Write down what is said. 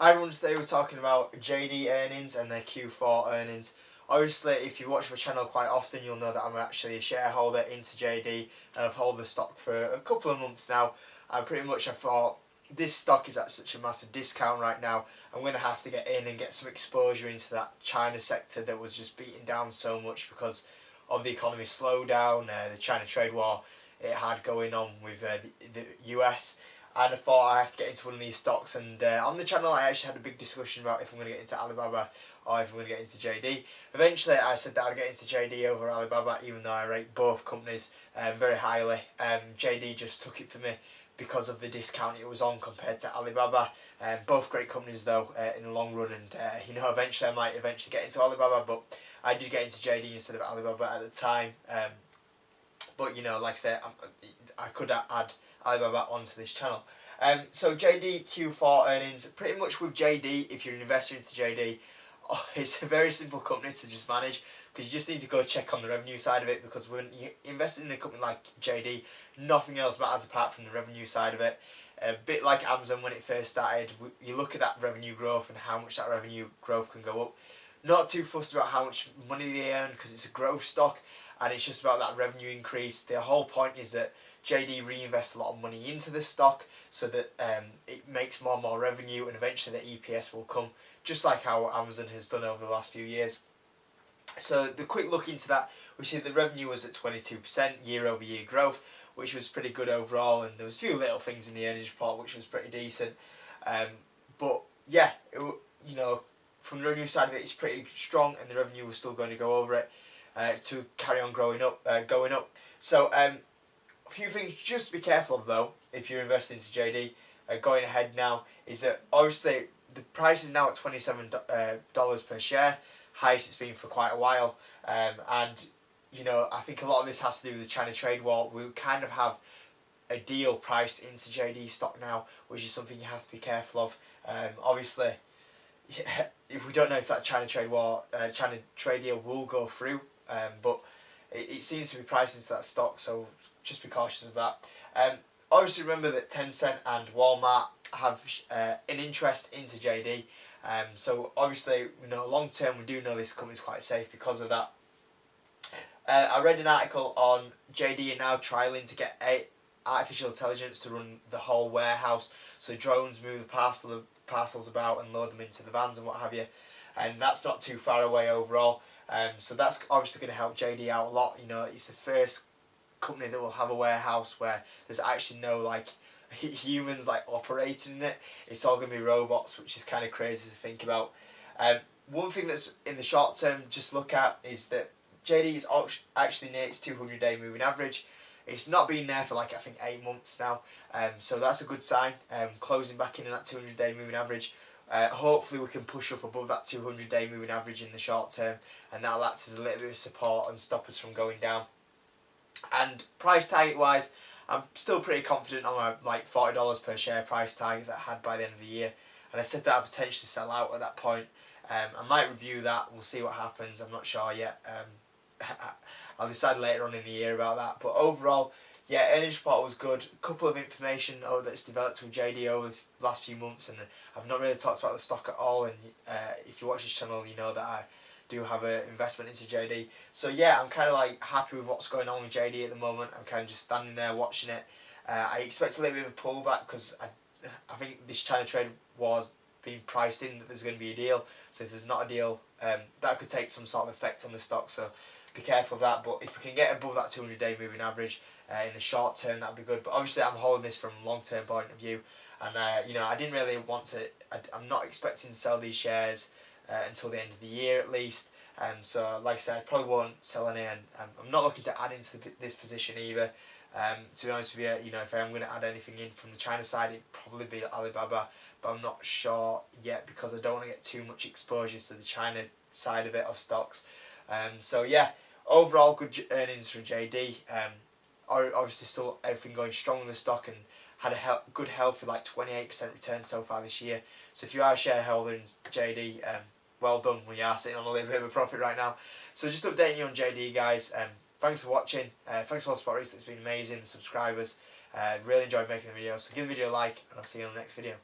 Hi everyone, today we're talking about JD earnings and their Q4 earnings. Obviously, if you watch my channel quite often, you'll know that I'm actually a shareholder into JD and I've held the stock for a couple of months now. And pretty much I thought, this stock is at such a massive discount right now, I'm going to have to get in and get some exposure into that China sector that was just beaten down so much because of the economy slowdown, the China trade war it had going on with the US. And I thought I have to get into one of these stocks, and on the channel I actually had a big discussion about if I'm going to get into Alibaba or if I'm going to get into JD. Eventually I said that I'd get into JD over Alibaba, even though I rate both companies very highly. JD just took it for me because of the discount it was on compared to Alibaba. Both great companies though in the long run, and eventually I might get into Alibaba, but I did get into JD instead of Alibaba at the time. But like I said, I could add Alibaba onto this channel. So JD Q4 earnings, pretty much with JD, if you're an investor into JD, it's a very simple company to just manage, because you just need to go check on the revenue side of it, because when you invest in a company like JD, nothing else matters apart from the revenue side of it. A bit like Amazon when it first started, you look at that revenue growth and how much that revenue growth can go up. Not too fussed about how much money they earn because it's a growth stock and it's just about that revenue increase. The whole point is that JD reinvests a lot of money into the stock so that it makes more and more revenue, and eventually the EPS will come, just like how Amazon has done over the last few years. So the quick look into that, we see the revenue was at 22% year-over-year growth, which was pretty good overall, and there was a few little things in the earnings report which was pretty decent. But yeah, from the revenue side of it, it's pretty strong, and the revenue was still going to go over it to carry on going up. So a few things just to be careful of though, if you're investing into JD going ahead now, is that obviously the price is now at $27 per share, highest it's been for quite a while, and I think a lot of this has to do with the China trade war. We kind of have a deal priced into JD stock now, which is something you have to be careful of. Obviously, if we don't know if that China trade deal will go through, but it seems to be priced into that stock, so just be cautious of that. Obviously remember that Tencent and Walmart have an interest into JD, so obviously long term we do know this company is quite safe because of that. I read an article on JD are now trialling to get artificial intelligence to run the whole warehouse, so drones move the parcels about and load them into the vans and what have you, and that's not too far away overall. So that's obviously going to help JD out a lot. It's the first company that will have a warehouse where there's actually no humans operating in it. It's all going to be robots, which is kind of crazy to think about. One thing that's in the short term just look at is that JD is actually near its 200-day moving average. It's not been there for I think 8 months now, so that's a good sign. Closing back in that 200-day moving average. Hopefully we can push up above that 200-day moving average in the short term, and that'll act as a little bit of support and stop us from going down. And price target wise, I'm still pretty confident on my $40 per share price target that I had by the end of the year, and I said that I'd potentially sell out at that point. I might review that, we'll see what happens, I'm not sure yet. I'll decide later on in the year about that, but overall, yeah, earnings report was good. A couple of information that's developed with JD over the last few months, and I've not really talked about the stock at all, and if you watch this channel you know that I do have an investment into JD. So yeah, I'm kind of happy with what's going on with JD at the moment. I'm kind of just standing there watching it. I expect a little bit of a pullback because I think this China trade war's being priced in that there's going to be a deal. So if there's not a deal, that could take some sort of effect on the stock, so be careful of that. But if we can get above that 200-day moving average in the short term, that'd be good. But obviously I'm holding this from a long-term point of view, and I didn't really want to, I'm not expecting to sell these shares until the end of the year at least. So like I said, I probably won't sell any, and I'm not looking to add into this position either. To be honest with you, if I am going to add anything in from the China side, it'd probably be Alibaba, but I'm not sure yet because I don't want to get too much exposure to the China side of it of stocks. So yeah, overall good earnings from JD. Obviously still everything going strong in the stock, and had a good healthy 28% return so far this year. So if you are a shareholder in JD, well done. We are sitting on a little bit of a profit right now. So just updating you on JD, guys. Thanks for watching. Thanks for all the support. It's been amazing. The subscribers. Really enjoyed making the video. So give the video a like, and I'll see you on the next video.